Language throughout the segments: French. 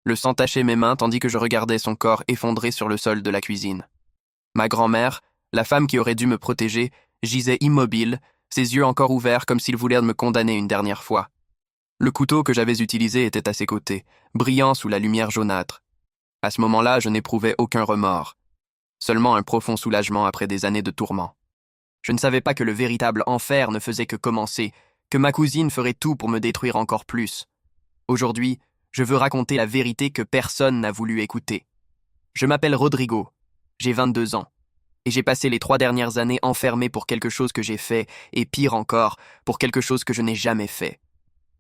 Le sang tachait mes mains tandis que je regardais son corps effondré sur le sol de la cuisine. Ma grand-mère, la femme qui aurait dû me protéger, gisait immobile, ses yeux encore ouverts comme s'il voulait me condamner une dernière fois. Le couteau que j'avais utilisé était à ses côtés, brillant sous la lumière jaunâtre. À ce moment-là, je n'éprouvais aucun remords, seulement un profond soulagement après des années de tourments. Je ne savais pas que le véritable enfer ne faisait que commencer, que ma cousine ferait tout pour me détruire encore plus. Aujourd'hui, je veux raconter la vérité que personne n'a voulu écouter. Je m'appelle Rodrigo, j'ai 22 ans, et j'ai passé les 3 dernières années enfermé pour quelque chose que j'ai fait, et pire encore, pour quelque chose que je n'ai jamais fait.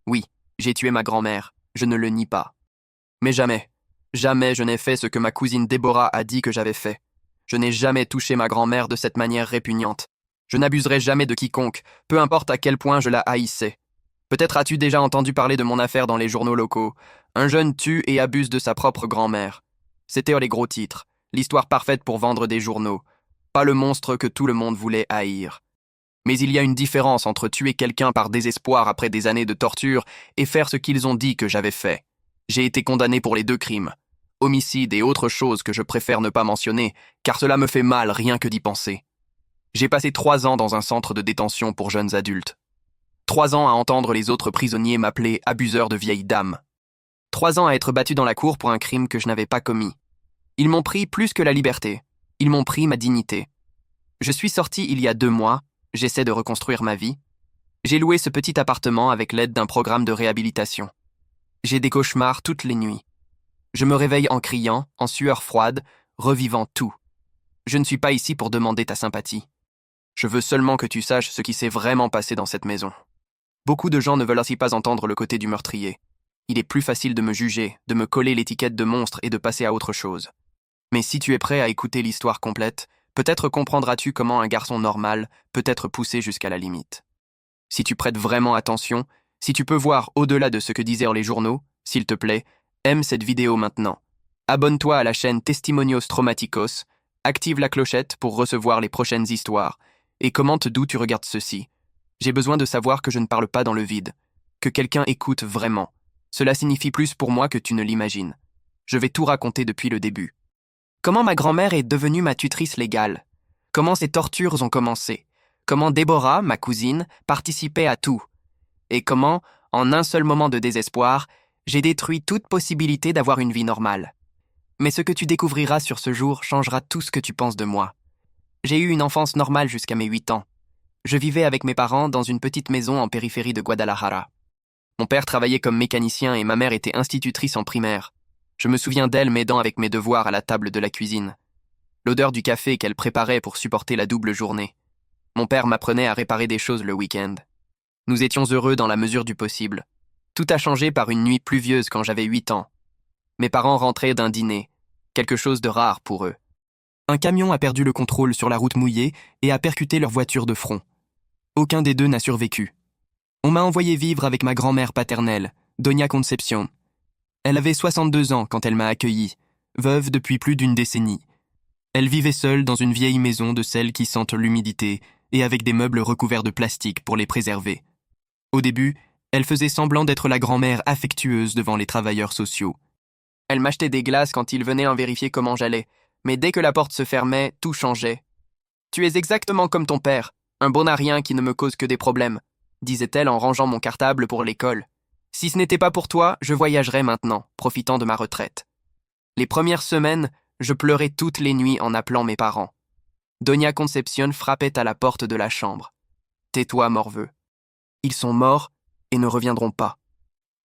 Oui, j'ai tué ma grand-mère, je ne le nie pas. Mais jamais, jamais je n'ai fait ce que ma cousine Déborah a dit que j'avais fait. Je n'ai jamais touché ma grand-mère de cette manière répugnante. Je n'abuserai jamais de quiconque, peu importe à quel point je la haïssais. Peut-être as-tu déjà entendu parler de mon affaire dans les journaux locaux. Un jeune tue et abuse de sa propre grand-mère. C'était les gros titres, l'histoire parfaite pour vendre des journaux. Pas le monstre que tout le monde voulait haïr. Mais il y a une différence entre tuer quelqu'un par désespoir après des années de torture et faire ce qu'ils ont dit que j'avais fait. J'ai été condamné pour les 2 crimes. Homicide et autre chose que je préfère ne pas mentionner, car cela me fait mal rien que d'y penser. J'ai passé 3 ans dans un centre de détention pour jeunes adultes. 3 ans à entendre les autres prisonniers m'appeler abuseur de vieille dame. 3 ans à être battu dans la cour pour un crime que je n'avais pas commis. Ils m'ont pris plus que la liberté. Ils m'ont pris ma dignité. Je suis sorti il y a 2 mois, j'essaie de reconstruire ma vie. J'ai loué ce petit appartement avec l'aide d'un programme de réhabilitation. J'ai des cauchemars toutes les nuits. Je me réveille en criant, en sueur froide, revivant tout. Je ne suis pas ici pour demander ta sympathie. Je veux seulement que tu saches ce qui s'est vraiment passé dans cette maison. Beaucoup de gens ne veulent ainsi pas entendre le côté du meurtrier. Il est plus facile de me juger, de me coller l'étiquette de monstre et de passer à autre chose. Mais si tu es prêt à écouter l'histoire complète, peut-être comprendras-tu comment un garçon normal peut être poussé jusqu'à la limite. Si tu prêtes vraiment attention, si tu peux voir au-delà de ce que disaient les journaux, s'il te plaît, aime cette vidéo maintenant. Abonne-toi à la chaîne Testimonios Traumaticos, active la clochette pour recevoir les prochaines histoires, et commente d'où tu regardes ceci. J'ai besoin de savoir que je ne parle pas dans le vide, que quelqu'un écoute vraiment. Cela signifie plus pour moi que tu ne l'imagines. Je vais tout raconter depuis le début. Comment ma grand-mère est devenue ma tutrice légale? Comment ces tortures ont commencé? Comment Déborah, ma cousine, participait à tout? Et comment, en un seul moment de désespoir, j'ai détruit toute possibilité d'avoir une vie normale. Mais ce que tu découvriras sur ce jour changera tout ce que tu penses de moi. J'ai eu une enfance normale jusqu'à mes 8 ans. Je vivais avec mes parents dans une petite maison en périphérie de Guadalajara. Mon père travaillait comme mécanicien et ma mère était institutrice en primaire. Je me souviens d'elle m'aidant avec mes devoirs à la table de la cuisine. L'odeur du café qu'elle préparait pour supporter la double journée. Mon père m'apprenait à réparer des choses le week-end. Nous étions heureux dans la mesure du possible. Tout a changé par une nuit pluvieuse quand j'avais 8 ans. Mes parents rentraient d'un dîner, quelque chose de rare pour eux. Un camion a perdu le contrôle sur la route mouillée et a percuté leur voiture de front. Aucun des deux n'a survécu. On m'a envoyé vivre avec ma grand-mère paternelle, Doña Concepción. Elle avait 62 ans quand elle m'a accueilli, veuve depuis plus d'1 décennie. Elle vivait seule dans une vieille maison de celles qui sentent l'humidité et avec des meubles recouverts de plastique pour les préserver. Au début, elle faisait semblant d'être la grand-mère affectueuse devant les travailleurs sociaux. Elle m'achetait des glaces quand ils venaient en vérifier comment j'allais, mais dès que la porte se fermait, tout changeait. « Tu es exactement comme ton père, un bonarien qui ne me cause que des problèmes », disait-elle en rangeant mon cartable pour l'école. « Si ce n'était pas pour toi, je voyagerais maintenant, profitant de ma retraite. » Les premières semaines, je pleurais toutes les nuits en appelant mes parents. Doña Concepción frappait à la porte de la chambre. « Tais-toi, morveux. Ils sont morts et ne reviendront pas.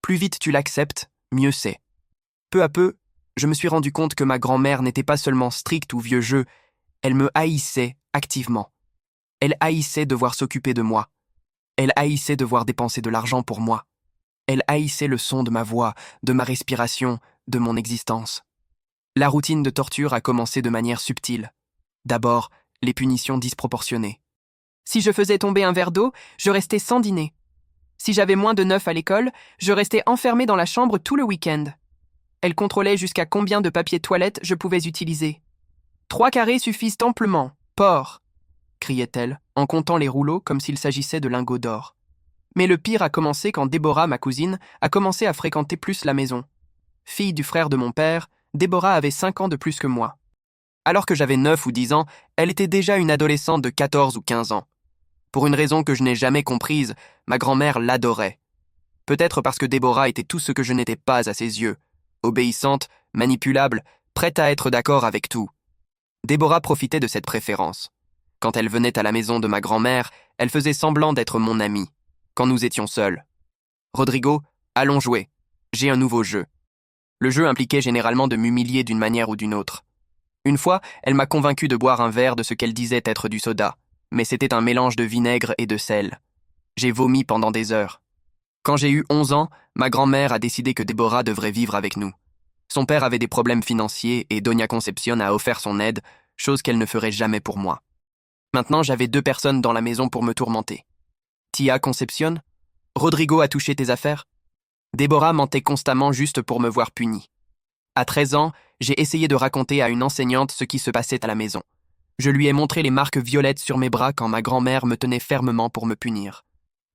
Plus vite tu l'acceptes, mieux c'est. » Peu à peu, je me suis rendu compte que ma grand-mère n'était pas seulement stricte ou vieux jeu, elle me haïssait activement. Elle haïssait devoir s'occuper de moi. Elle haïssait devoir dépenser de l'argent pour moi. Elle haïssait le son de ma voix, de ma respiration, de mon existence. La routine de torture a commencé de manière subtile. D'abord, les punitions disproportionnées. Si je faisais tomber un verre d'eau, je restais sans dîner. Si j'avais moins de 9 à l'école, je restais enfermée dans la chambre tout le week-end. Elle contrôlait jusqu'à combien de papier toilette je pouvais utiliser. 3 carrés suffisent amplement, porc, criait-elle, en comptant les rouleaux comme s'il s'agissait de lingots d'or. Mais le pire a commencé quand Déborah, ma cousine, a commencé à fréquenter plus la maison. Fille du frère de mon père, Déborah avait 5 ans de plus que moi. Alors que j'avais 9 ou 10 ans, elle était déjà une adolescente de 14 ou 15 ans. Pour une raison que je n'ai jamais comprise, ma grand-mère l'adorait. Peut-être parce que Déborah était tout ce que je n'étais pas à ses yeux. Obéissante, manipulable, prête à être d'accord avec tout. Déborah profitait de cette préférence. Quand elle venait à la maison de ma grand-mère, elle faisait semblant d'être mon amie, quand nous étions seuls. Rodrigo, allons jouer. J'ai un nouveau jeu. Le jeu impliquait généralement de m'humilier d'une manière ou d'une autre. Une fois, elle m'a convaincu de boire un verre de ce qu'elle disait être du soda, mais c'était un mélange de vinaigre et de sel. J'ai vomi pendant des heures. Quand j'ai eu 11 ans, ma grand-mère a décidé que Déborah devrait vivre avec nous. Son père avait des problèmes financiers et Doña Concepción a offert son aide, chose qu'elle ne ferait jamais pour moi. Maintenant, j'avais 2 personnes dans la maison pour me tourmenter. Tia Concepción, Rodrigo a touché tes affaires? Déborah mentait constamment juste pour me voir puni. À 13 ans, j'ai essayé de raconter à une enseignante ce qui se passait à la maison. Je lui ai montré les marques violettes sur mes bras quand ma grand-mère me tenait fermement pour me punir.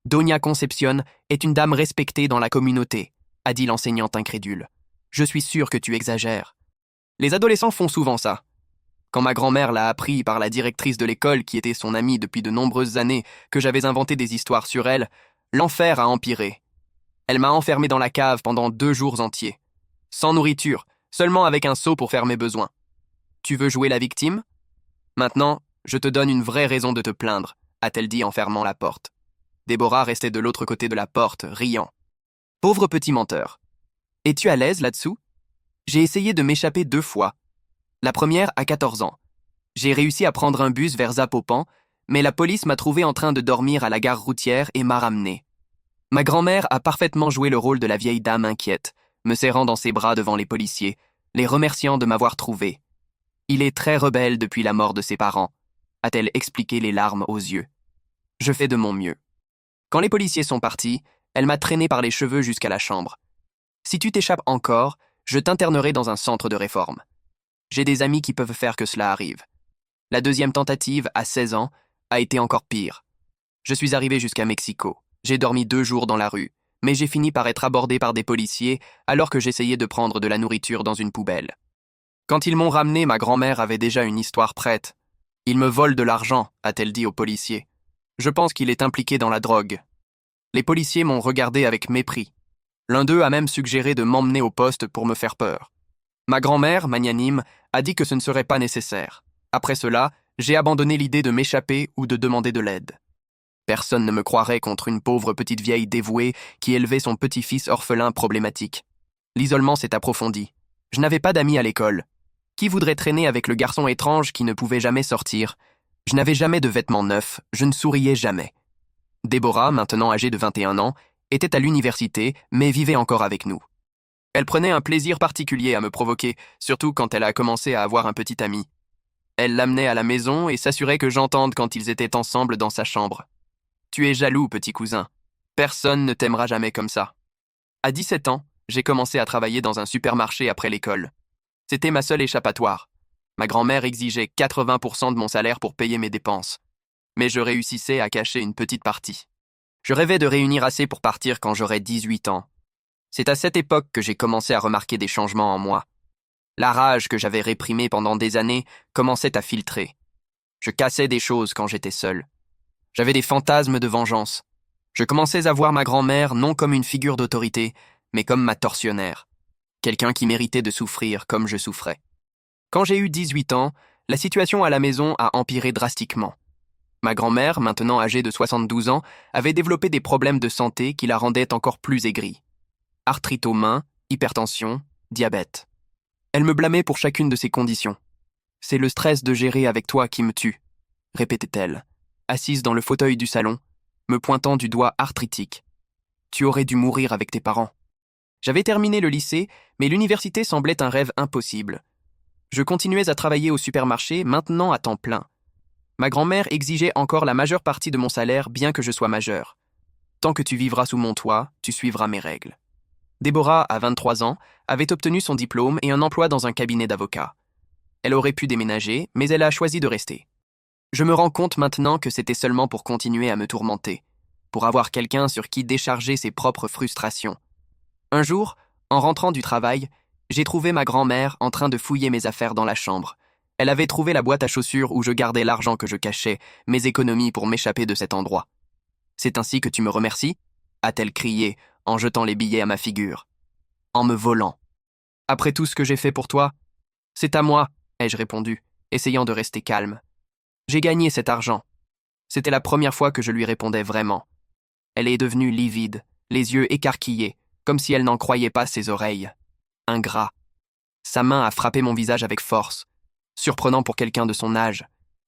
Doña Concepción est une dame respectée dans la communauté, a dit l'enseignante incrédule. Je suis sûre que tu exagères. Les adolescents font souvent ça. Quand ma grand-mère l'a appris par la directrice de l'école qui était son amie depuis de nombreuses années que j'avais inventé des histoires sur elle, l'enfer a empiré. Elle m'a enfermé dans la cave pendant 2 jours entiers. Sans nourriture, seulement avec un seau pour faire mes besoins. Tu veux jouer la victime? Maintenant, je te donne une vraie raison de te plaindre, a-t-elle dit en fermant la porte. Déborah restait de l'autre côté de la porte, riant. Pauvre petit menteur. Es-tu à l'aise là-dessous? J'ai essayé de m'échapper 2 fois. La première à 14 ans. J'ai réussi à prendre un bus vers Zapopan, mais la police m'a trouvé en train de dormir à la gare routière et m'a ramené. Ma grand-mère a parfaitement joué le rôle de la vieille dame inquiète, me serrant dans ses bras devant les policiers, les remerciant de m'avoir trouvé. Il est très rebelle depuis la mort de ses parents, a-t-elle expliqué les larmes aux yeux. Je fais de mon mieux. Quand les policiers sont partis, elle m'a traîné par les cheveux jusqu'à la chambre. Si tu t'échappes encore, je t'internerai dans un centre de réforme. J'ai des amis qui peuvent faire que cela arrive. La deuxième tentative, à 16 ans, a été encore pire. Je suis arrivé jusqu'à Mexico. J'ai dormi 2 jours dans la rue, mais j'ai fini par être abordé par des policiers alors que j'essayais de prendre de la nourriture dans une poubelle. Quand ils m'ont ramené, ma grand-mère avait déjà une histoire prête. Il me vole de l'argent, a-t-elle dit aux policiers. Je pense qu'il est impliqué dans la drogue. Les policiers m'ont regardé avec mépris. L'un d'eux a même suggéré de m'emmener au poste pour me faire peur. Ma grand-mère, magnanime, a dit que ce ne serait pas nécessaire. Après cela, j'ai abandonné l'idée de m'échapper ou de demander de l'aide. Personne ne me croirait contre une pauvre petite vieille dévouée qui élevait son petit-fils orphelin problématique. L'isolement s'est approfondi. Je n'avais pas d'amis à l'école. Qui voudrait traîner avec le garçon étrange qui ne pouvait jamais sortir? Je n'avais jamais de vêtements neufs, je ne souriais jamais. Déborah, maintenant âgée de 21 ans, était à l'université, mais vivait encore avec nous. Elle prenait un plaisir particulier à me provoquer, surtout quand elle a commencé à avoir un petit ami. Elle l'amenait à la maison et s'assurait que j'entende quand ils étaient ensemble dans sa chambre. Tu es jaloux, petit cousin. Personne ne t'aimera jamais comme ça. À 17 ans, j'ai commencé à travailler dans un supermarché après l'école. C'était ma seule échappatoire. Ma grand-mère exigeait 80% de mon salaire pour payer mes dépenses. Mais je réussissais à cacher une petite partie. Je rêvais de réunir assez pour partir quand j'aurais 18 ans. C'est à cette époque que j'ai commencé à remarquer des changements en moi. La rage que j'avais réprimée pendant des années commençait à filtrer. Je cassais des choses quand j'étais seul. J'avais des fantasmes de vengeance. Je commençais à voir ma grand-mère non comme une figure d'autorité, mais comme ma tortionnaire. Quelqu'un qui méritait de souffrir comme je souffrais. Quand j'ai eu 18 ans, la situation à la maison a empiré drastiquement. Ma grand-mère, maintenant âgée de 72 ans, avait développé des problèmes de santé qui la rendaient encore plus aigrie. Arthrite aux mains, hypertension, diabète. Elle me blâmait pour chacune de ces conditions. « C'est le stress de gérer avec toi qui me tue », répétait-elle, assise dans le fauteuil du salon, me pointant du doigt arthritique. « Tu aurais dû mourir avec tes parents. » J'avais terminé le lycée, mais l'université semblait un rêve impossible. Je continuais à travailler au supermarché, maintenant à temps plein. Ma grand-mère exigeait encore la majeure partie de mon salaire, bien que je sois majeur. Tant que tu vivras sous mon toit, tu suivras mes règles. Déborah, à 23 ans, avait obtenu son diplôme et un emploi dans un cabinet d'avocat. Elle aurait pu déménager, mais elle a choisi de rester. Je me rends compte maintenant que c'était seulement pour continuer à me tourmenter, pour avoir quelqu'un sur qui décharger ses propres frustrations. Un jour, en rentrant du travail, J'ai trouvé ma grand-mère en train de fouiller mes affaires dans la chambre. Elle avait trouvé la boîte à chaussures où je gardais l'argent que je cachais, mes économies pour m'échapper de cet endroit. C'est ainsi que tu me remercies a-t-elle crié en jetant les billets à ma figure. En me volant. Après tout ce que j'ai fait pour toi, c'est à moi, ai-je répondu, essayant de rester calme. J'ai gagné cet argent. C'était la première fois que je lui répondais vraiment. Elle est devenue livide, les yeux écarquillés, comme si elle n'en croyait pas ses oreilles. Ingrat. Sa main a frappé mon visage avec force. Surprenant pour quelqu'un de son âge.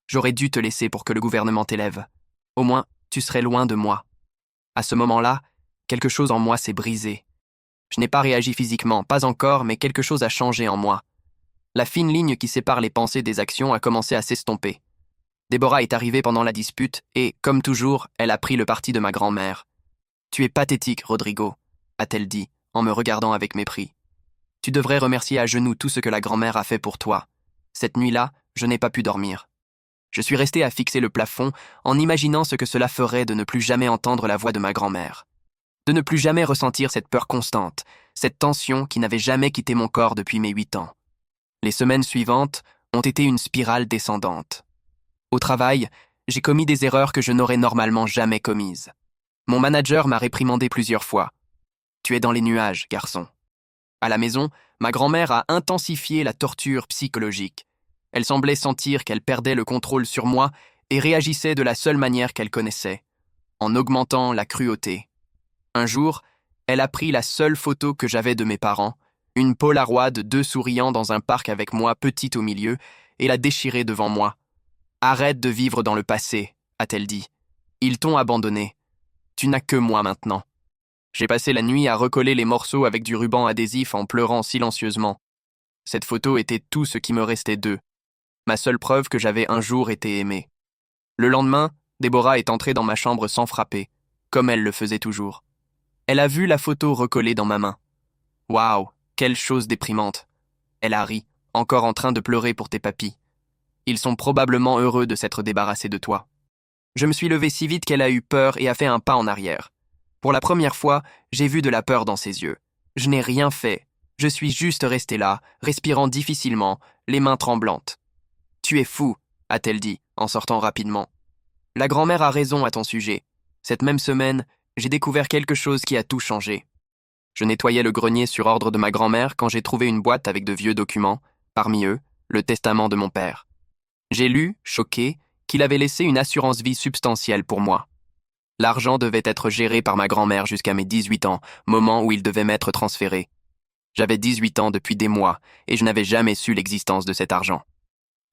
J'aurais dû te laisser pour que le gouvernement t'élève. Au moins, tu serais loin de moi. À ce moment-là, quelque chose en moi s'est brisé. Je n'ai pas réagi physiquement, pas encore, mais quelque chose a changé en moi. La fine ligne qui sépare les pensées des actions a commencé à s'estomper. Déborah est arrivée pendant la dispute et, comme toujours, elle a pris le parti de ma grand-mère. « Tu es pathétique, Rodrigo », a-t-elle dit, en me regardant avec mépris. « Tu devrais remercier à genoux tout ce que la grand-mère a fait pour toi. Cette nuit-là, je n'ai pas pu dormir. Je suis resté à fixer le plafond en imaginant ce que cela ferait de ne plus jamais entendre la voix de ma grand-mère. De ne plus jamais ressentir cette peur constante, cette tension qui n'avait jamais quitté mon corps depuis mes 8 ans. Les semaines suivantes ont été une spirale descendante. Au travail, j'ai commis des erreurs que je n'aurais normalement jamais commises. Mon manager m'a réprimandé plusieurs fois. « Tu es dans les nuages, garçon. » À la maison, ma grand-mère a intensifié la torture psychologique. Elle semblait sentir qu'elle perdait le contrôle sur moi et réagissait de la seule manière qu'elle connaissait, en augmentant la cruauté. Un jour, elle a pris la seule photo que j'avais de mes parents, une Polaroid d'eux souriant dans un parc avec moi petite au milieu, et l'a déchirée devant moi. « Arrête de vivre dans le passé, a-t-elle dit. Ils t'ont abandonné. Tu n'as que moi maintenant. » J'ai passé la nuit à recoller les morceaux avec du ruban adhésif en pleurant silencieusement. Cette photo était tout ce qui me restait d'eux. Ma seule preuve que j'avais un jour été aimé. Le lendemain, Déborah est entrée dans ma chambre sans frapper, comme elle le faisait toujours. Elle a vu la photo recollée dans ma main. Waouh, quelle chose déprimante. Elle a ri, encore en train de pleurer pour tes papis. Ils sont probablement heureux de s'être débarrassés de toi. Je me suis levé si vite qu'elle a eu peur et a fait un pas en arrière. Pour la première fois, j'ai vu de la peur dans ses yeux. Je n'ai rien fait. Je suis juste resté là, respirant difficilement, les mains tremblantes. « Tu es fou », a-t-elle dit, en sortant rapidement. « La grand-mère a raison à ton sujet. Cette même semaine, j'ai découvert quelque chose qui a tout changé. » Je nettoyais le grenier sur ordre de ma grand-mère quand j'ai trouvé une boîte avec de vieux documents, parmi eux, le testament de mon père. J'ai lu, choqué, qu'il avait laissé une assurance vie substantielle pour moi. L'argent devait être géré par ma grand-mère jusqu'à mes 18 ans, moment où il devait m'être transféré. J'avais 18 ans depuis des mois et je n'avais jamais su l'existence de cet argent.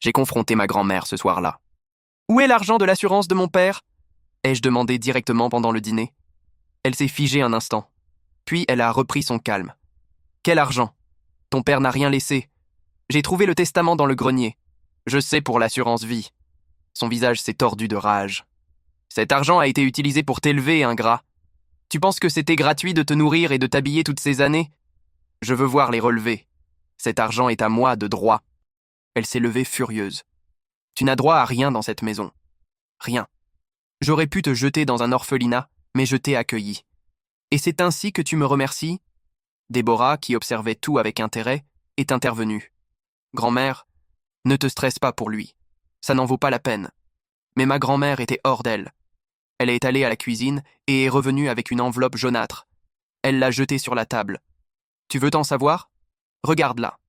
J'ai confronté ma grand-mère ce soir-là. « Où est l'argent de l'assurance de mon père ?» ai-je demandé directement pendant le dîner. Elle s'est figée un instant. Puis elle a repris son calme. « Quel argent ? Ton père n'a rien laissé. J'ai trouvé le testament dans le grenier. Je sais pour l'assurance vie. » Son visage s'est tordu de rage. « Cet argent a été utilisé pour t'élever, ingrat. Tu penses que c'était gratuit de te nourrir et de t'habiller toutes ces années ? Je veux voir les relevés. Cet argent est à moi de droit. » Elle s'est levée furieuse. « Tu n'as droit à rien dans cette maison. Rien. J'aurais pu te jeter dans un orphelinat, mais je t'ai accueilli. Et c'est ainsi que tu me remercies ?» Déborah, qui observait tout avec intérêt, est intervenue. « Grand-mère, ne te stresse pas pour lui. Ça n'en vaut pas la peine. » Mais ma grand-mère était hors d'elle. Elle est allée à la cuisine et est revenue avec une enveloppe jaunâtre. Elle l'a jetée sur la table. « Tu veux t'en savoir ? Regarde-la.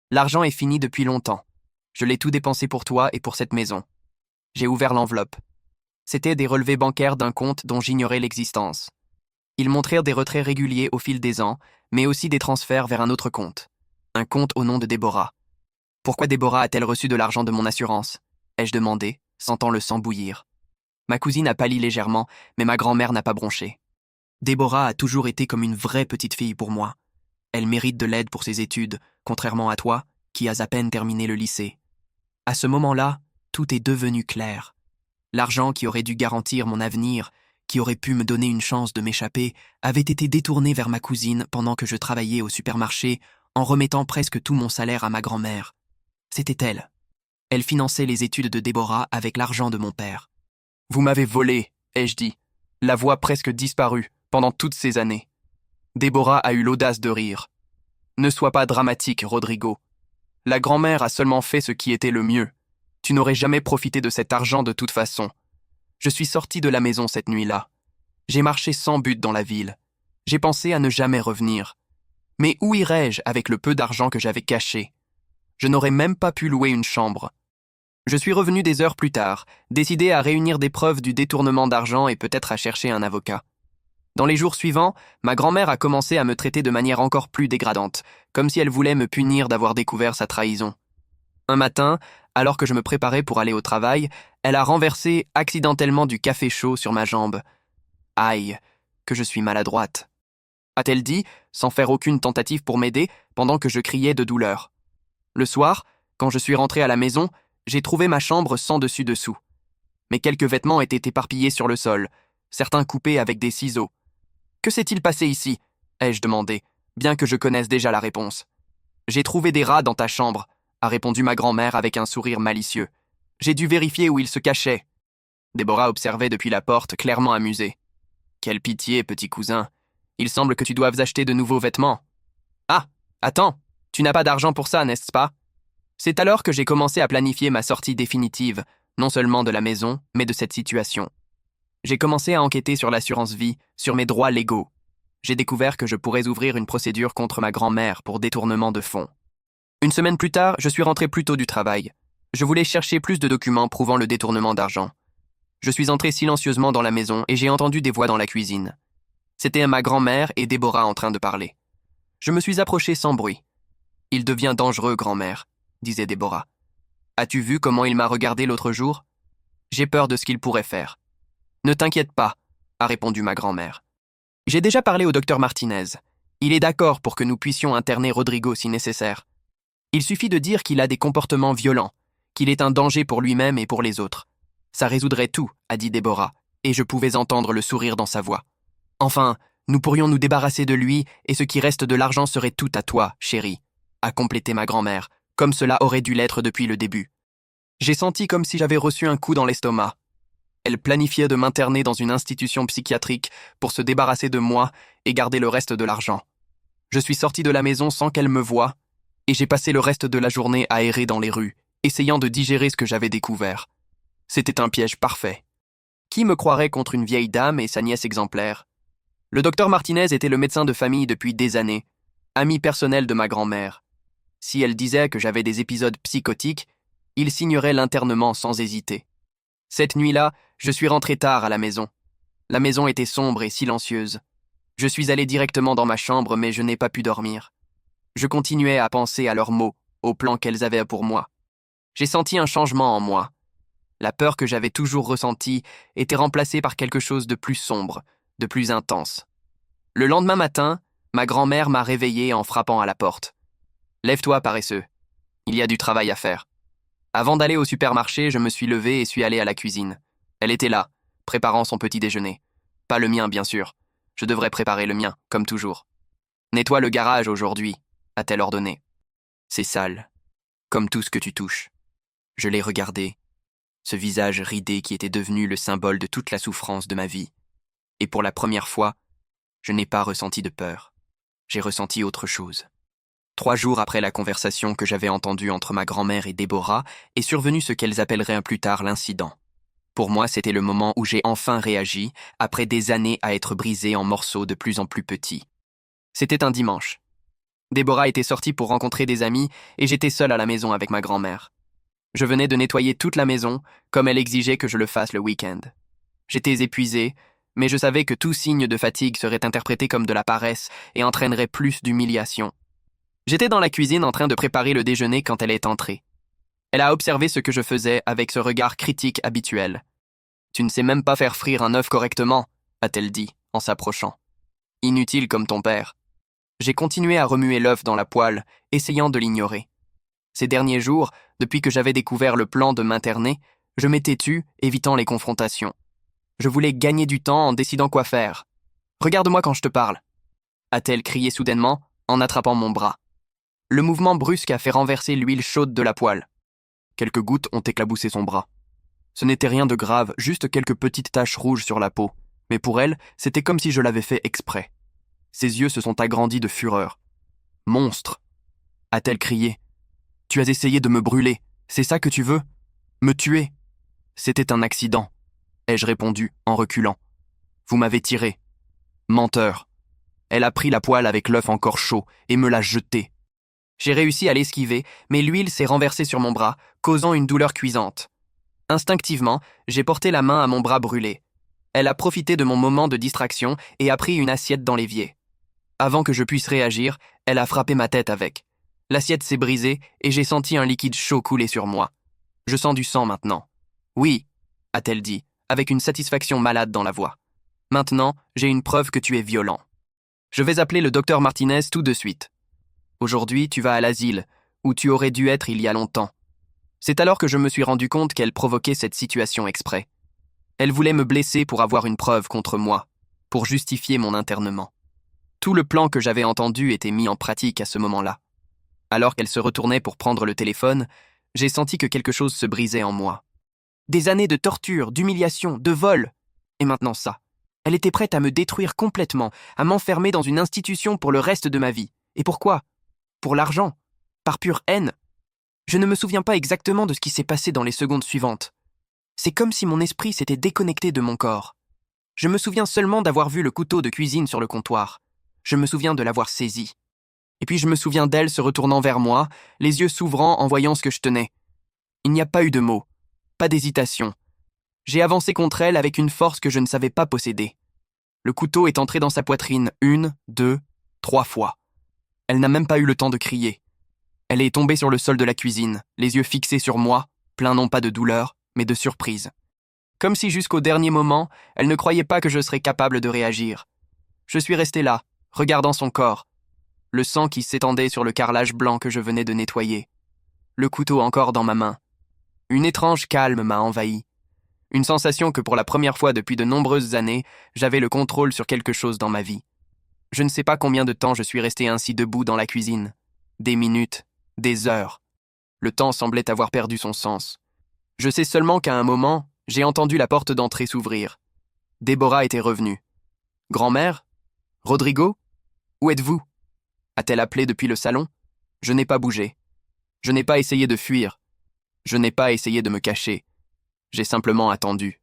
L'argent est fini depuis longtemps. Je l'ai tout dépensé pour toi et pour cette maison. » J'ai ouvert l'enveloppe. C'étaient des relevés bancaires d'un compte dont j'ignorais l'existence. Ils montrèrent des retraits réguliers au fil des ans, mais aussi des transferts vers un autre compte. Un compte au nom de Déborah. « Pourquoi Déborah a-t-elle reçu de l'argent de mon assurance ?» ai-je demandé, sentant le sang bouillir. Ma cousine a pâli légèrement, mais ma grand-mère n'a pas bronché. Déborah a toujours été comme une vraie petite fille pour moi. Elle mérite de l'aide pour ses études, contrairement à toi, qui as à peine terminé le lycée. À ce moment-là, tout est devenu clair. L'argent qui aurait dû garantir mon avenir, qui aurait pu me donner une chance de m'échapper, avait été détourné vers ma cousine pendant que je travaillais au supermarché en remettant presque tout mon salaire à ma grand-mère. C'était elle. Elle finançait les études de Déborah avec l'argent de mon père. « Vous m'avez volé, ai-je dit, la voix presque disparue pendant toutes ces années. » Déborah a eu l'audace de rire. « Ne sois pas dramatique, Rodrigo. La grand-mère a seulement fait ce qui était le mieux. Tu n'aurais jamais profité de cet argent de toute façon. Je suis sorti de la maison cette nuit-là. J'ai marché sans but dans la ville. J'ai pensé à ne jamais revenir. Mais où irais-je avec le peu d'argent que j'avais caché? Je n'aurais même pas pu louer une chambre. Je suis revenu des heures plus tard, décidé à réunir des preuves du détournement d'argent et peut-être à chercher un avocat. Dans les jours suivants, ma grand-mère a commencé à me traiter de manière encore plus dégradante, comme si elle voulait me punir d'avoir découvert sa trahison. Un matin, alors que je me préparais pour aller au travail, elle a renversé accidentellement du café chaud sur ma jambe. Aïe, que je suis maladroite, a-t-elle dit, sans faire aucune tentative pour m'aider, pendant que je criais de douleur. Le soir, quand je suis rentré à la maison, j'ai trouvé ma chambre sans dessus-dessous. Mes quelques vêtements étaient éparpillés sur le sol, certains coupés avec des ciseaux. « Que s'est-il passé ici ?» ai-je demandé, bien que je connaisse déjà la réponse. « J'ai trouvé des rats dans ta chambre », a répondu ma grand-mère avec un sourire malicieux. « J'ai dû vérifier où ils se cachaient. » Déborah observait depuis la porte, clairement amusée. « Quelle pitié, petit cousin. Il semble que tu doives acheter de nouveaux vêtements. »« Ah, attends, tu n'as pas d'argent pour ça, n'est-ce pas ?» C'est alors que j'ai commencé à planifier ma sortie définitive, non seulement de la maison, mais de cette situation. J'ai commencé à enquêter sur l'assurance vie, sur mes droits légaux. J'ai découvert que je pourrais ouvrir une procédure contre ma grand-mère pour détournement de fonds. Une semaine plus tard, je suis rentré plus tôt du travail. Je voulais chercher plus de documents prouvant le détournement d'argent. Je suis entré silencieusement dans la maison et j'ai entendu des voix dans la cuisine. C'était ma grand-mère et Déborah en train de parler. Je me suis approché sans bruit. « Il devient dangereux, grand-mère », disait Déborah. « As-tu vu comment il m'a regardé l'autre jour ? J'ai peur de ce qu'il pourrait faire. »« Ne t'inquiète pas, » a répondu ma grand-mère. « J'ai déjà parlé au docteur Martinez. Il est d'accord pour que nous puissions interner Rodrigo si nécessaire. Il suffit de dire qu'il a des comportements violents, qu'il est un danger pour lui-même et pour les autres. Ça résoudrait tout, a dit Déborah, et je pouvais entendre le sourire dans sa voix. Enfin, nous pourrions nous débarrasser de lui et ce qui reste de l'argent serait tout à toi, chérie, a complété ma grand-mère, comme cela aurait dû l'être depuis le début. J'ai senti comme si j'avais reçu un coup dans l'estomac. Elle planifiait de m'interner dans une institution psychiatrique pour se débarrasser de moi et garder le reste de l'argent. Je suis sorti de la maison sans qu'elle me voie, et j'ai passé le reste de la journée à errer dans les rues, essayant de digérer ce que j'avais découvert. C'était un piège parfait. Qui me croirait contre une vieille dame et sa nièce exemplaire ? Le docteur Martinez était le médecin de famille depuis des années, ami personnel de ma grand-mère. Si elle disait que j'avais des épisodes psychotiques, il signerait l'internement sans hésiter. Cette nuit-là, je suis rentré tard à la maison. La maison était sombre et silencieuse. Je suis allé directement dans ma chambre, mais je n'ai pas pu dormir. Je continuais à penser à leurs mots, aux plans qu'elles avaient pour moi. J'ai senti un changement en moi. La peur que j'avais toujours ressentie était remplacée par quelque chose de plus sombre, de plus intense. Le lendemain matin, ma grand-mère m'a réveillé en frappant à la porte. « Lève-toi, paresseux. Il y a du travail à faire. » Avant d'aller au supermarché, je me suis levé et suis allé à la cuisine. Elle était là, préparant son petit déjeuner. Pas le mien, bien sûr. Je devrais préparer le mien, comme toujours. « Nettoie le garage aujourd'hui, » a-t-elle ordonné. « C'est sale, comme tout ce que tu touches. » Je l'ai regardé, ce visage ridé qui était devenu le symbole de toute la souffrance de ma vie. Et pour la première fois, je n'ai pas ressenti de peur. J'ai ressenti autre chose. 3 jours après la conversation que j'avais entendue entre ma grand-mère et Déborah, est survenu ce qu'elles appelleraient plus tard l'incident. Pour moi, c'était le moment où j'ai enfin réagi, après des années à être brisé en morceaux de plus en plus petits. C'était un dimanche. Déborah était sortie pour rencontrer des amis et j'étais seul à la maison avec ma grand-mère. Je venais de nettoyer toute la maison, comme elle exigeait que je le fasse le week-end. J'étais épuisé, mais je savais que tout signe de fatigue serait interprété comme de la paresse et entraînerait plus d'humiliation. J'étais dans la cuisine en train de préparer le déjeuner quand elle est entrée. Elle a observé ce que je faisais avec ce regard critique habituel. « Tu ne sais même pas faire frire un œuf correctement », a-t-elle dit, en s'approchant. « Inutile comme ton père. » J'ai continué à remuer l'œuf dans la poêle, essayant de l'ignorer. Ces derniers jours, depuis que j'avais découvert le plan de m'interner, je m'étais tu, évitant les confrontations. Je voulais gagner du temps en décidant quoi faire. « Regarde-moi quand je te parle », a-t-elle crié soudainement, en attrapant mon bras. Le mouvement brusque a fait renverser l'huile chaude de la poêle. Quelques gouttes ont éclaboussé son bras. Ce n'était rien de grave, juste quelques petites taches rouges sur la peau, mais pour elle, c'était comme si je l'avais fait exprès. Ses yeux se sont agrandis de fureur. Monstre, a-t-elle crié. Tu as essayé de me brûler, c'est ça que tu veux? Me tuer? C'était un accident, ai-je répondu en reculant. Vous m'avez tiré. Menteur. Elle a pris la poêle avec l'œuf encore chaud et me l'a jeté. J'ai réussi à l'esquiver, mais l'huile s'est renversée sur mon bras, causant une douleur cuisante. Instinctivement, j'ai porté la main à mon bras brûlé. Elle a profité de mon moment de distraction et a pris une assiette dans l'évier. Avant que je puisse réagir, elle a frappé ma tête avec. L'assiette s'est brisée et j'ai senti un liquide chaud couler sur moi. Je sens du sang maintenant. Oui, a-t-elle dit, avec une satisfaction malade dans la voix. Maintenant, j'ai une preuve que tu es violent. Je vais appeler le docteur Martinez tout de suite. Aujourd'hui, tu vas à l'asile, où tu aurais dû être il y a longtemps. C'est alors que je me suis rendu compte qu'elle provoquait cette situation exprès. Elle voulait me blesser pour avoir une preuve contre moi, pour justifier mon internement. Tout le plan que j'avais entendu était mis en pratique à ce moment-là. Alors qu'elle se retournait pour prendre le téléphone, j'ai senti que quelque chose se brisait en moi. Des années de torture, d'humiliation, de vol. Et maintenant ça. Elle était prête à me détruire complètement, à m'enfermer dans une institution pour le reste de ma vie. Et pourquoi? Pour l'argent. Par pure haine. Je ne me souviens pas exactement de ce qui s'est passé dans les secondes suivantes. C'est comme si mon esprit s'était déconnecté de mon corps. Je me souviens seulement d'avoir vu le couteau de cuisine sur le comptoir. Je me souviens de l'avoir saisi. Et puis je me souviens d'elle se retournant vers moi, les yeux s'ouvrant en voyant ce que je tenais. Il n'y a pas eu de mots, pas d'hésitation. J'ai avancé contre elle avec une force que je ne savais pas posséder. Le couteau est entré dans sa poitrine 1, 2, 3 fois. Elle n'a même pas eu le temps de crier. Elle est tombée sur le sol de la cuisine, les yeux fixés sur moi, pleins non pas de douleur, mais de surprise. Comme si jusqu'au dernier moment, elle ne croyait pas que je serais capable de réagir. Je suis resté là, regardant son corps, le sang qui s'étendait sur le carrelage blanc que je venais de nettoyer, le couteau encore dans ma main. Une étrange calme m'a envahi. Une sensation que pour la première fois depuis de nombreuses années, j'avais le contrôle sur quelque chose dans ma vie. Je ne sais pas combien de temps je suis resté ainsi debout dans la cuisine. Des minutes, des heures. Le temps semblait avoir perdu son sens. Je sais seulement qu'à un moment, j'ai entendu la porte d'entrée s'ouvrir. Déborah était revenue. « Grand-mère? Rodrigo? Où êtes-vous » a-t-elle appelé depuis le salon. Je n'ai pas bougé. Je n'ai pas essayé de fuir. Je n'ai pas essayé de me cacher. J'ai simplement attendu,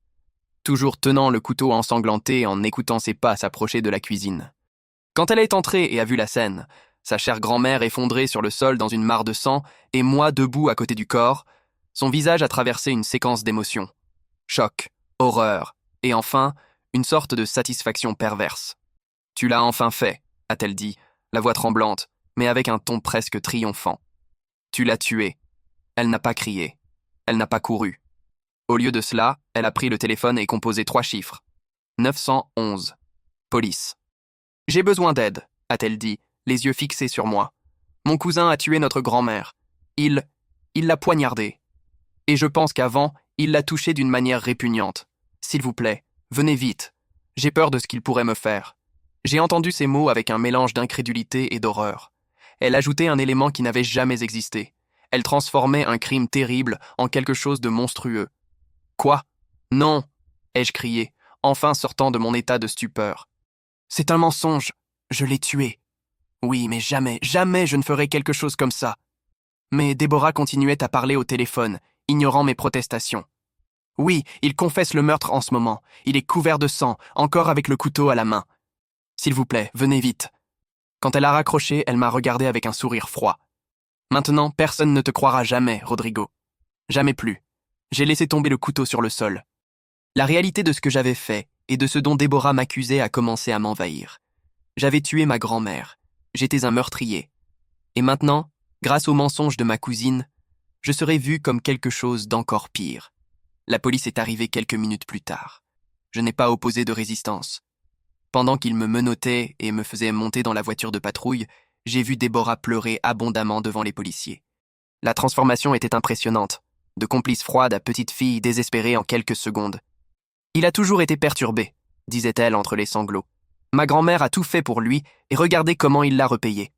toujours tenant le couteau ensanglanté en écoutant ses pas s'approcher de la cuisine. Quand elle est entrée et a vu la scène, sa chère grand-mère effondrée sur le sol dans une mare de sang et moi debout à côté du corps, son visage a traversé une séquence d'émotions. Choc, horreur, et enfin, une sorte de satisfaction perverse. « Tu l'as enfin fait », a-t-elle dit, la voix tremblante, mais avec un ton presque triomphant. « Tu l'as tué. » Elle n'a pas crié. Elle n'a pas couru. Au lieu de cela, elle a pris le téléphone et composé 3 chiffres. 911. Police. « J'ai besoin d'aide, a-t-elle dit, les yeux fixés sur moi. Mon cousin a tué notre grand-mère. Il l'a poignardée. Et je pense qu'avant, il l'a touchée d'une manière répugnante. S'il vous plaît, venez vite. J'ai peur de ce qu'il pourrait me faire. » J'ai entendu ces mots avec un mélange d'incrédulité et d'horreur. Elle ajoutait un élément qui n'avait jamais existé. Elle transformait un crime terrible en quelque chose de monstrueux. « Quoi? Non !» ai-je crié, enfin sortant de mon état de stupeur. « C'est un mensonge. Je l'ai tué. Oui, mais jamais, jamais je ne ferai quelque chose comme ça. » Mais Déborah continuait à parler au téléphone, ignorant mes protestations. « Oui, il confesse le meurtre en ce moment. Il est couvert de sang, encore avec le couteau à la main. S'il vous plaît, venez vite. » Quand elle a raccroché, elle m'a regardé avec un sourire froid. « Maintenant, personne ne te croira jamais, Rodrigo. Jamais plus. » J'ai laissé tomber le couteau sur le sol. La réalité de ce que j'avais fait et de ce dont Déborah m'accusait a commencé à m'envahir. J'avais tué ma grand-mère. J'étais un meurtrier. Et maintenant, grâce au mensonge de ma cousine, je serais vu comme quelque chose d'encore pire. La police est arrivée quelques minutes plus tard. Je n'ai pas opposé de résistance. Pendant qu'ils me menottaient et me faisaient monter dans la voiture de patrouille, j'ai vu Déborah pleurer abondamment devant les policiers. La transformation était impressionnante, de complice froide à petite fille désespérée en quelques secondes. « Il a toujours été perturbé », disait-elle entre les sanglots. « Ma grand-mère a tout fait pour lui et regardez comment il l'a repayé. »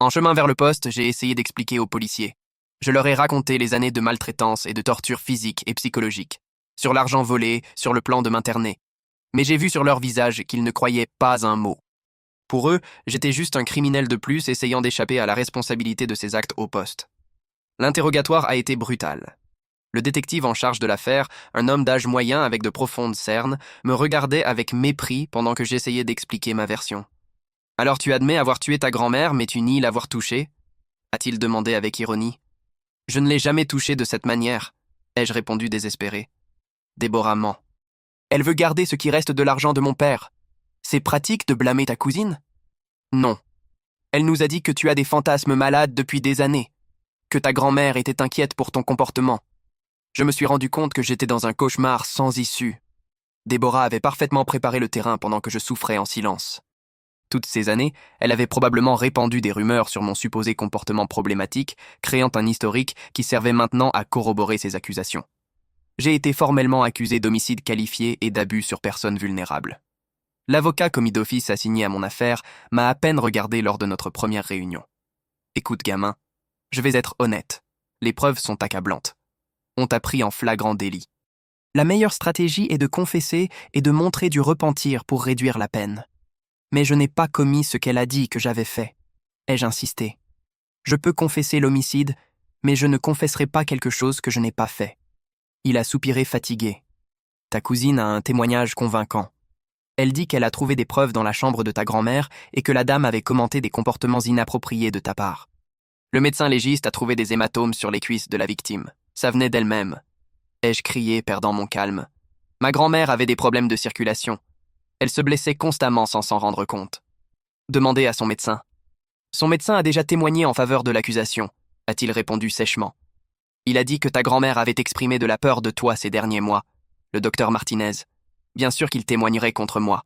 En chemin vers le poste, j'ai essayé d'expliquer aux policiers. Je leur ai raconté les années de maltraitance et de torture physique et psychologique, sur l'argent volé, sur le plan de m'interner. Mais j'ai vu sur leur visage qu'ils ne croyaient pas un mot. Pour eux, j'étais juste un criminel de plus essayant d'échapper à la responsabilité de ses actes au poste. L'interrogatoire a été brutal. Le détective en charge de l'affaire, un homme d'âge moyen avec de profondes cernes, me regardait avec mépris pendant que j'essayais d'expliquer ma version. « Alors tu admets avoir tué ta grand-mère, mais tu nies l'avoir touchée » a-t-il demandé avec ironie. « Je ne l'ai jamais touchée de cette manière » ai-je répondu désespéré. Déborah ment. « Elle veut garder ce qui reste de l'argent de mon père. C'est pratique de blâmer ta cousine ?» Non. Elle nous a dit que tu as des fantasmes malades depuis des années, que ta grand-mère était inquiète pour ton comportement. Je me suis rendu compte que j'étais dans un cauchemar sans issue. Déborah avait parfaitement préparé le terrain pendant que je souffrais en silence. Toutes ces années, elle avait probablement répandu des rumeurs sur mon supposé comportement problématique, créant un historique qui servait maintenant à corroborer ses accusations. J'ai été formellement accusé d'homicide qualifié et d'abus sur personnes vulnérables. L'avocat commis d'office assigné à mon affaire m'a à peine regardé lors de notre première réunion. Écoute, gamin, je vais être honnête. Les preuves sont accablantes. On t'a pris en flagrant délit. La meilleure stratégie est de confesser et de montrer du repentir pour réduire la peine. Mais je n'ai pas commis ce qu'elle a dit que j'avais fait, ai-je insisté. Je peux confesser l'homicide, mais je ne confesserai pas quelque chose que je n'ai pas fait. Il a soupiré fatigué. Ta cousine a un témoignage convaincant. Elle dit qu'elle a trouvé des preuves dans la chambre de ta grand-mère et que la dame avait commenté des comportements inappropriés de ta part. Le médecin légiste a trouvé des hématomes sur les cuisses de la victime. Ça venait d'elle-même. Ai-je crié, perdant mon calme. Ma grand-mère avait des problèmes de circulation. Elle se blessait constamment sans s'en rendre compte. Demandez à son médecin. Son médecin a déjà témoigné en faveur de l'accusation, a-t-il répondu sèchement. Il a dit que ta grand-mère avait exprimé de la peur de toi ces derniers mois, le docteur Martinez. Bien sûr qu'il témoignerait contre moi.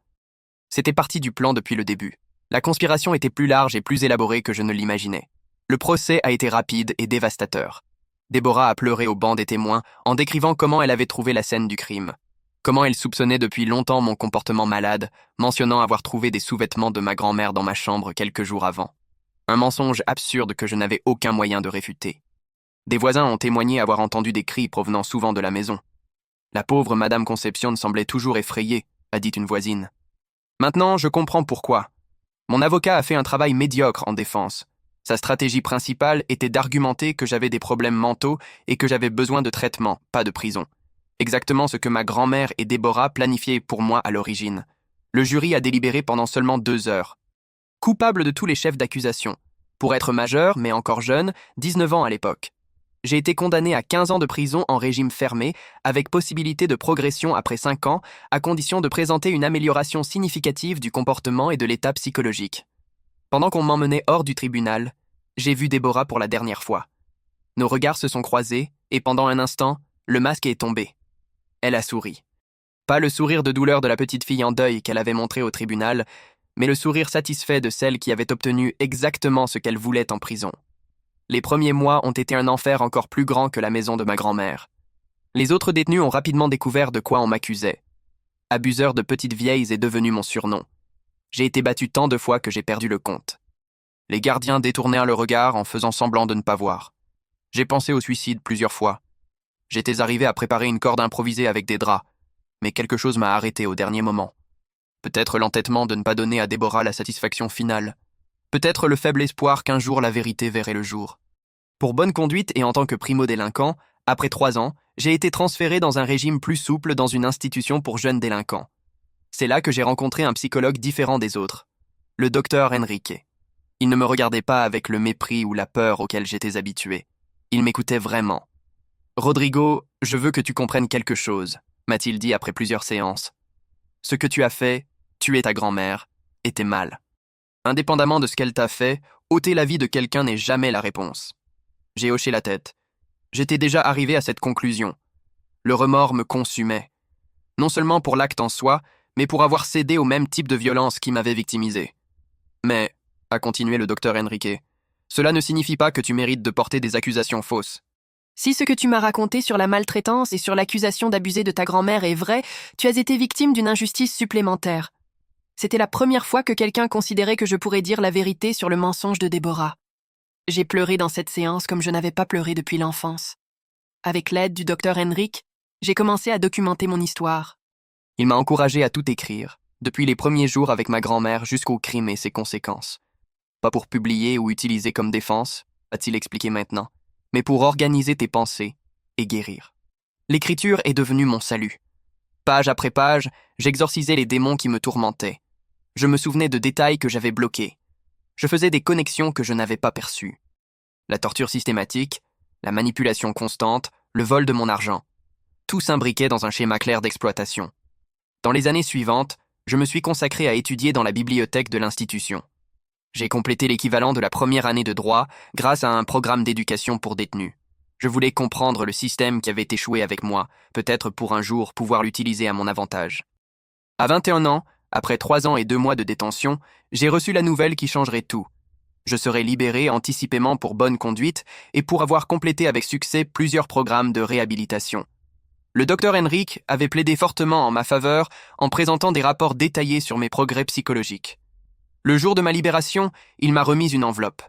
C'était parti du plan depuis le début. La conspiration était plus large et plus élaborée que je ne l'imaginais. Le procès a été rapide et dévastateur. Déborah a pleuré au banc des témoins en décrivant comment elle avait trouvé la scène du crime. Comment elle soupçonnait depuis longtemps mon comportement malade, mentionnant avoir trouvé des sous-vêtements de ma grand-mère dans ma chambre quelques jours avant. Un mensonge absurde que je n'avais aucun moyen de réfuter. Des voisins ont témoigné avoir entendu des cris provenant souvent de la maison. La pauvre Madame Concepcion semblait toujours effrayée, a dit une voisine. Maintenant, je comprends pourquoi. Mon avocat a fait un travail médiocre en défense. Sa stratégie principale était d'argumenter que j'avais des problèmes mentaux et que j'avais besoin de traitement, pas de prison. Exactement ce que ma grand-mère et Déborah planifiaient pour moi à l'origine. Le jury a délibéré pendant seulement 2 heures. Coupable de tous les chefs d'accusation. Pour être majeur, mais encore jeune, 19 ans à l'époque. J'ai été condamné à 15 ans de prison en régime fermé, avec possibilité de progression après 5 ans, à condition de présenter une amélioration significative du comportement et de l'état psychologique. Pendant qu'on m'emmenait hors du tribunal, j'ai vu Déborah pour la dernière fois. Nos regards se sont croisés, et pendant un instant, le masque est tombé. Elle a souri. Pas le sourire de douleur de la petite fille en deuil qu'elle avait montré au tribunal, mais le sourire satisfait de celle qui avait obtenu exactement ce qu'elle voulait en prison. Les premiers mois ont été un enfer encore plus grand que la maison de ma grand-mère. Les autres détenus ont rapidement découvert de quoi on m'accusait. Abuseur de petites vieilles est devenu mon surnom. J'ai été battu tant de fois que j'ai perdu le compte. Les gardiens détournèrent le regard en faisant semblant de ne pas voir. J'ai pensé au suicide plusieurs fois. J'étais arrivé à préparer une corde improvisée avec des draps, mais quelque chose m'a arrêté au dernier moment. Peut-être l'entêtement de ne pas donner à Déborah la satisfaction finale. Peut-être le faible espoir qu'un jour la vérité verrait le jour. Pour bonne conduite et en tant que primo-délinquant, après 3 ans, j'ai été transféré dans un régime plus souple dans une institution pour jeunes délinquants. C'est là que j'ai rencontré un psychologue différent des autres, le docteur Enrique. Il ne me regardait pas avec le mépris ou la peur auquel j'étais habitué. Il m'écoutait vraiment. « Rodrigo, je veux que tu comprennes quelque chose », m'a-t-il dit après plusieurs séances. « Ce que tu as fait, tuer ta grand-mère, était mal. Indépendamment de ce qu'elle t'a fait, ôter la vie de quelqu'un n'est jamais la réponse. » J'ai hoché la tête. J'étais déjà arrivé à cette conclusion. Le remords me consumait. Non seulement pour l'acte en soi, mais pour avoir cédé au même type de violence qui m'avait victimisé. Mais, a continué le docteur Enrique, cela ne signifie pas que tu mérites de porter des accusations fausses. Si ce que tu m'as raconté sur la maltraitance et sur l'accusation d'abuser de ta grand-mère est vrai, tu as été victime d'une injustice supplémentaire. C'était la première fois que quelqu'un considérait que je pourrais dire la vérité sur le mensonge de Déborah. J'ai pleuré dans cette séance comme je n'avais pas pleuré depuis l'enfance. Avec l'aide du docteur Henrik, j'ai commencé à documenter mon histoire. Il m'a encouragé à tout écrire, depuis les premiers jours avec ma grand-mère jusqu'au crime et ses conséquences. Pas pour publier ou utiliser comme défense, a-t-il expliqué maintenant, mais pour organiser tes pensées et guérir. L'écriture est devenue mon salut. Page après page, j'exorcisais les démons qui me tourmentaient. Je me souvenais de détails que j'avais bloqués. Je faisais des connexions que je n'avais pas perçues. La torture systématique, la manipulation constante, le vol de mon argent. Tout s'imbriquait dans un schéma clair d'exploitation. Dans les années suivantes, je me suis consacré à étudier dans la bibliothèque de l'institution. J'ai complété l'équivalent de la première année de droit grâce à un programme d'éducation pour détenus. Je voulais comprendre le système qui avait échoué avec moi, peut-être pour un jour pouvoir l'utiliser à mon avantage. À 21 ans, après 3 ans et 2 mois de détention, j'ai reçu la nouvelle qui changerait tout. Je serai libéré anticipément pour bonne conduite et pour avoir complété avec succès plusieurs programmes de réhabilitation. Le docteur Henrik avait plaidé fortement en ma faveur en présentant des rapports détaillés sur mes progrès psychologiques. Le jour de ma libération, il m'a remis une enveloppe.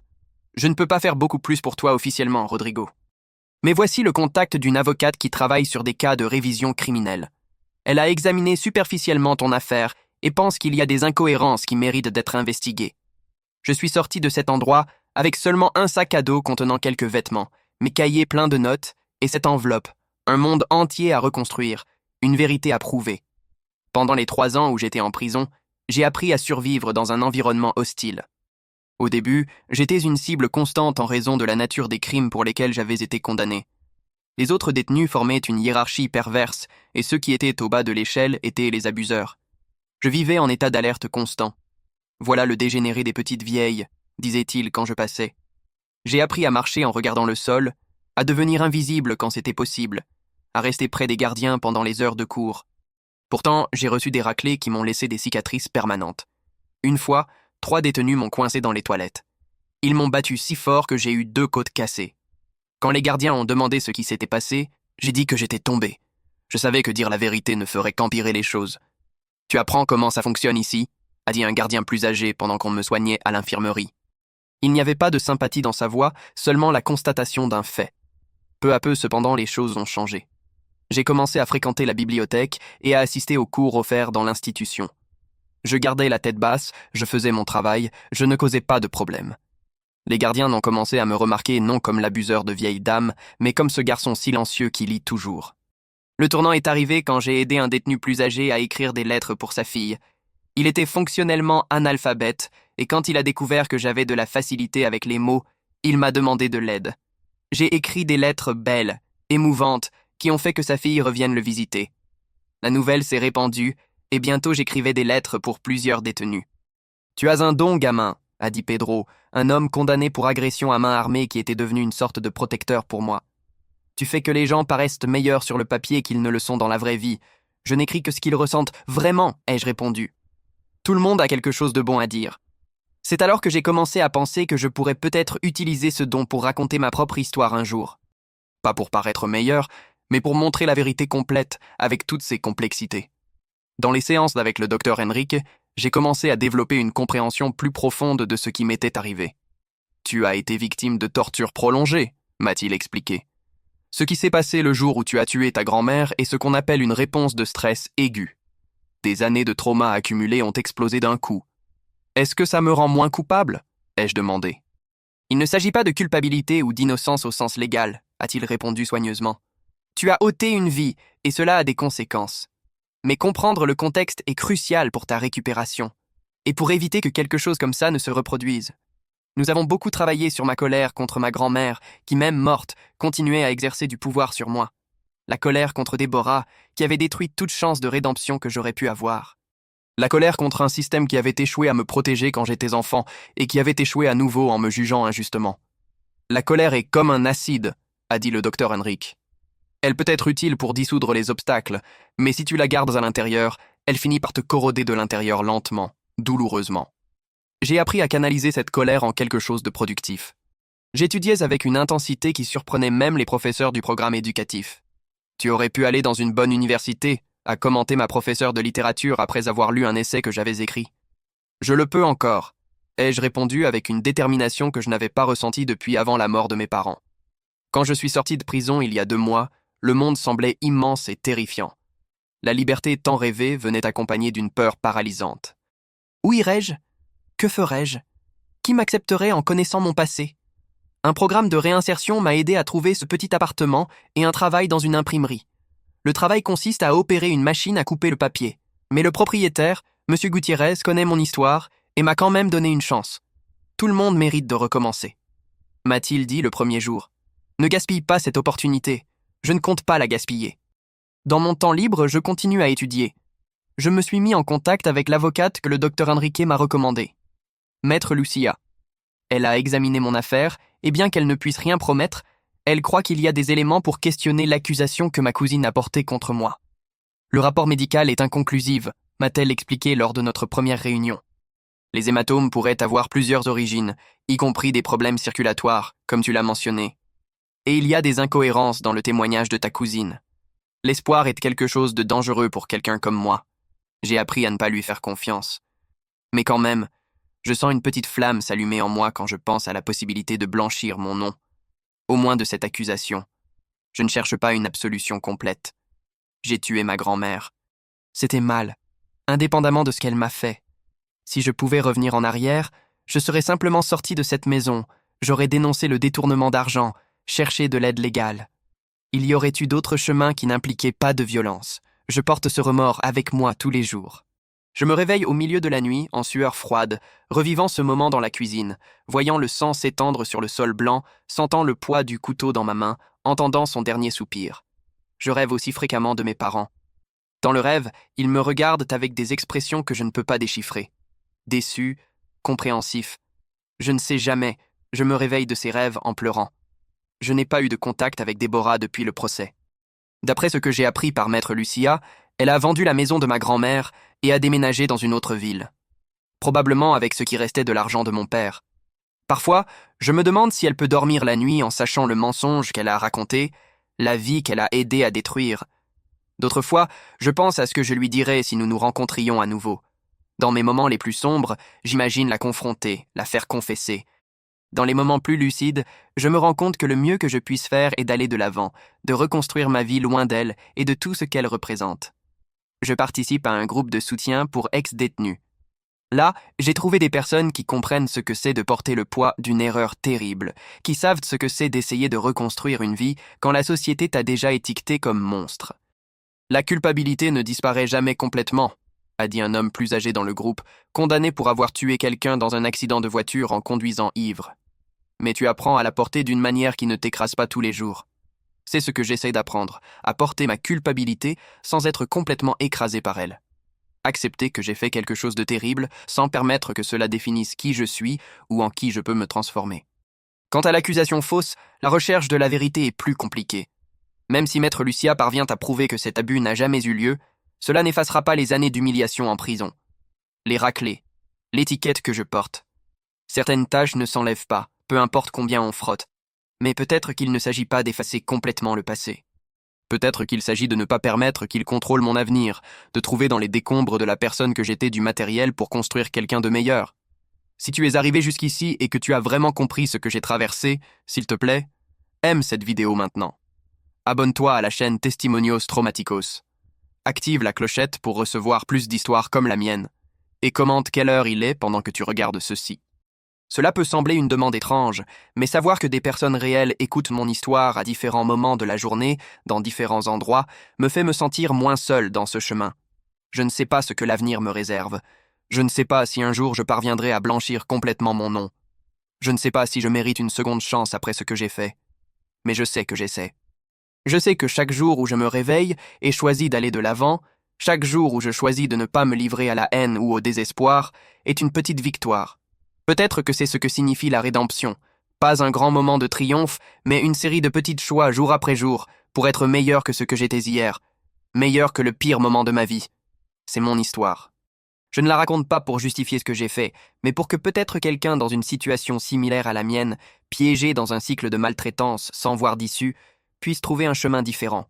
Je ne peux pas faire beaucoup plus pour toi officiellement, Rodrigo. Mais voici le contact d'une avocate qui travaille sur des cas de révision criminelle. Elle a examiné superficiellement ton affaire et pense qu'il y a des incohérences qui méritent d'être investiguées. Je suis sorti de cet endroit avec seulement un sac à dos contenant quelques vêtements, mes cahiers pleins de notes et cette enveloppe, un monde entier à reconstruire, une vérité à prouver. Pendant les 3 ans où j'étais en prison, j'ai appris à survivre dans un environnement hostile. Au début, j'étais une cible constante en raison de la nature des crimes pour lesquels j'avais été condamné. Les autres détenus formaient une hiérarchie perverse et ceux qui étaient au bas de l'échelle étaient les abuseurs. Je vivais en état d'alerte constant. Voilà le dégénéré des petites vieilles, disait-il quand je passais. J'ai appris à marcher en regardant le sol, à devenir invisible quand c'était possible, à rester près des gardiens pendant les heures de cours. Pourtant, j'ai reçu des raclées qui m'ont laissé des cicatrices permanentes. Une fois, 3 détenus m'ont coincé dans les toilettes. Ils m'ont battu si fort que j'ai eu 2 côtes cassées. Quand les gardiens ont demandé ce qui s'était passé, j'ai dit que j'étais tombé. Je savais que dire la vérité ne ferait qu'empirer les choses. « Tu apprends comment ça fonctionne ici ?» a dit un gardien plus âgé pendant qu'on me soignait à l'infirmerie. Il n'y avait pas de sympathie dans sa voix, seulement la constatation d'un fait. Peu à peu, cependant, les choses ont changé. J'ai commencé à fréquenter la bibliothèque et à assister aux cours offerts dans l'institution. Je gardais la tête basse, je faisais mon travail, je ne causais pas de problème. Les gardiens n'ont commencé à me remarquer non comme l'abuseur de vieilles dames, mais comme ce garçon silencieux qui lit toujours. Le tournant est arrivé quand j'ai aidé un détenu plus âgé à écrire des lettres pour sa fille. Il était fonctionnellement analphabète, et quand il a découvert que j'avais de la facilité avec les mots, il m'a demandé de l'aide. J'ai écrit des lettres belles, émouvantes, qui ont fait que sa fille revienne le visiter. La nouvelle s'est répandue, et bientôt j'écrivais des lettres pour plusieurs détenus. « Tu as un don, gamin », a dit Pedro, un homme condamné pour agression à main armée qui était devenu une sorte de protecteur pour moi. « Tu fais que les gens paraissent meilleurs sur le papier qu'ils ne le sont dans la vraie vie. Je n'écris que ce qu'ils ressentent vraiment, ai-je répondu. Tout le monde a quelque chose de bon à dire. C'est alors que j'ai commencé à penser que je pourrais peut-être utiliser ce don pour raconter ma propre histoire un jour. Pas pour paraître meilleur, mais pour montrer la vérité complète avec toutes ses complexités. Dans les séances avec le docteur Henrik, j'ai commencé à développer une compréhension plus profonde de ce qui m'était arrivé. « Tu as été victime de tortures prolongées », m'a-t-il expliqué. « Ce qui s'est passé le jour où tu as tué ta grand-mère est ce qu'on appelle une réponse de stress aiguë. Des années de trauma accumulés ont explosé d'un coup. Est-ce que ça me rend moins coupable ?» ai-je demandé. « Il ne s'agit pas de culpabilité ou d'innocence au sens légal », a-t-il répondu soigneusement. « Tu as ôté une vie, et cela a des conséquences. Mais comprendre le contexte est crucial pour ta récupération, et pour éviter que quelque chose comme ça ne se reproduise. Nous avons beaucoup travaillé sur ma colère contre ma grand-mère, qui même morte, continuait à exercer du pouvoir sur moi. La colère contre Déborah, qui avait détruit toute chance de rédemption que j'aurais pu avoir. La colère contre un système qui avait échoué à me protéger quand j'étais enfant, et qui avait échoué à nouveau en me jugeant injustement. La colère est comme un acide, a dit le docteur Henrik. Elle peut être utile pour dissoudre les obstacles, mais si tu la gardes à l'intérieur, elle finit par te corroder de l'intérieur lentement, douloureusement. J'ai appris à canaliser cette colère en quelque chose de productif. J'étudiais avec une intensité qui surprenait même les professeurs du programme éducatif. Tu aurais pu aller dans une bonne université, a commenté ma professeure de littérature après avoir lu un essai que j'avais écrit. Je le peux encore, ai-je répondu avec une détermination que je n'avais pas ressentie depuis avant la mort de mes parents. Quand je suis sorti de prison il y a 2 mois, le monde semblait immense et terrifiant. La liberté tant rêvée venait accompagnée d'une peur paralysante. Où irais-je? Que ferais-je? Qui m'accepterait en connaissant mon passé? Un programme de réinsertion m'a aidé à trouver ce petit appartement et un travail dans une imprimerie. Le travail consiste à opérer une machine à couper le papier. Mais le propriétaire, M. Gutiérrez, connaît mon histoire et m'a quand même donné une chance. Tout le monde mérite de recommencer. M'a-t-il dit le premier jour. Ne gaspille pas cette opportunité. Je ne compte pas la gaspiller. Dans mon temps libre, je continue à étudier. Je me suis mis en contact avec l'avocate que le docteur Enrique m'a recommandée. Maître Lucia. Elle a examiné mon affaire, et bien qu'elle ne puisse rien promettre, elle croit qu'il y a des éléments pour questionner l'accusation que ma cousine a portée contre moi. Le rapport médical est inconclusif, m'a-t-elle expliqué lors de notre première réunion. Les hématomes pourraient avoir plusieurs origines, y compris des problèmes circulatoires, comme tu l'as mentionné. Et il y a des incohérences dans le témoignage de ta cousine. L'espoir est quelque chose de dangereux pour quelqu'un comme moi. J'ai appris à ne pas lui faire confiance. Mais quand même, je sens une petite flamme s'allumer en moi quand je pense à la possibilité de blanchir mon nom, au moins de cette accusation. Je ne cherche pas une absolution complète. J'ai tué ma grand-mère. C'était mal, indépendamment de ce qu'elle m'a fait. Si je pouvais revenir en arrière, je serais simplement sorti de cette maison, j'aurais dénoncé le détournement d'argent, cherché de l'aide légale. Il y aurait eu d'autres chemins qui n'impliquaient pas de violence. Je porte ce remords avec moi tous les jours. Je me réveille au milieu de la nuit, en sueur froide, revivant ce moment dans la cuisine, voyant le sang s'étendre sur le sol blanc, sentant le poids du couteau dans ma main, entendant son dernier soupir. Je rêve aussi fréquemment de mes parents. Dans le rêve, ils me regardent avec des expressions que je ne peux pas déchiffrer. Déçus, compréhensifs. Je ne sais jamais, je me réveille de ces rêves en pleurant. Je n'ai pas eu de contact avec Déborah depuis le procès. D'après ce que j'ai appris par maître Lucia, elle a vendu la maison de ma grand-mère et a déménagé dans une autre ville. Probablement avec ce qui restait de l'argent de mon père. Parfois, je me demande si elle peut dormir la nuit en sachant le mensonge qu'elle a raconté, la vie qu'elle a aidé à détruire. D'autres fois, je pense à ce que je lui dirais si nous nous rencontrions à nouveau. Dans mes moments les plus sombres, j'imagine la confronter, la faire confesser. Dans les moments plus lucides, je me rends compte que le mieux que je puisse faire est d'aller de l'avant, de reconstruire ma vie loin d'elle et de tout ce qu'elle représente. Je participe à un groupe de soutien pour ex-détenus. Là, j'ai trouvé des personnes qui comprennent ce que c'est de porter le poids d'une erreur terrible, qui savent ce que c'est d'essayer de reconstruire une vie quand la société t'a déjà étiqueté comme monstre. La culpabilité ne disparaît jamais complètement, a dit un homme plus âgé dans le groupe, condamné pour avoir tué quelqu'un dans un accident de voiture en conduisant ivre. Mais tu apprends à la porter d'une manière qui ne t'écrase pas tous les jours. C'est ce que j'essaie d'apprendre, à porter ma culpabilité sans être complètement écrasé par elle. Accepter que j'ai fait quelque chose de terrible sans permettre que cela définisse qui je suis ou en qui je peux me transformer. Quant à l'accusation fausse, la recherche de la vérité est plus compliquée. Même si maître Lucia parvient à prouver que cet abus n'a jamais eu lieu, cela n'effacera pas les années d'humiliation en prison. Les raclés, l'étiquette que je porte. Certaines tâches ne s'enlèvent pas, peu importe combien on frotte. Mais peut-être qu'il ne s'agit pas d'effacer complètement le passé. Peut-être qu'il s'agit de ne pas permettre qu'il contrôle mon avenir, de trouver dans les décombres de la personne que j'étais du matériel pour construire quelqu'un de meilleur. Si tu es arrivé jusqu'ici et que tu as vraiment compris ce que j'ai traversé, s'il te plaît, aime cette vidéo maintenant. Abonne-toi à la chaîne Testimonios Traumaticos. Active la clochette pour recevoir plus d'histoires comme la mienne. Et commente quelle heure il est pendant que tu regardes ceci. Cela peut sembler une demande étrange, mais savoir que des personnes réelles écoutent mon histoire à différents moments de la journée, dans différents endroits, me fait me sentir moins seul dans ce chemin. Je ne sais pas ce que l'avenir me réserve. Je ne sais pas si un jour je parviendrai à blanchir complètement mon nom. Je ne sais pas si je mérite une seconde chance après ce que j'ai fait. Mais je sais que j'essaie. Je sais que chaque jour où je me réveille et choisis d'aller de l'avant, chaque jour où je choisis de ne pas me livrer à la haine ou au désespoir, est une petite victoire. Peut-être que c'est ce que signifie la rédemption. Pas un grand moment de triomphe, mais une série de petites choix jour après jour pour être meilleur que ce que j'étais hier. Meilleur que le pire moment de ma vie. C'est mon histoire. Je ne la raconte pas pour justifier ce que j'ai fait, mais pour que peut-être quelqu'un dans une situation similaire à la mienne, piégé dans un cycle de maltraitance sans voir d'issue, puisse trouver un chemin différent.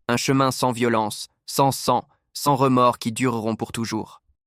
Un chemin sans violence, sans sang, sans remords qui dureront pour toujours.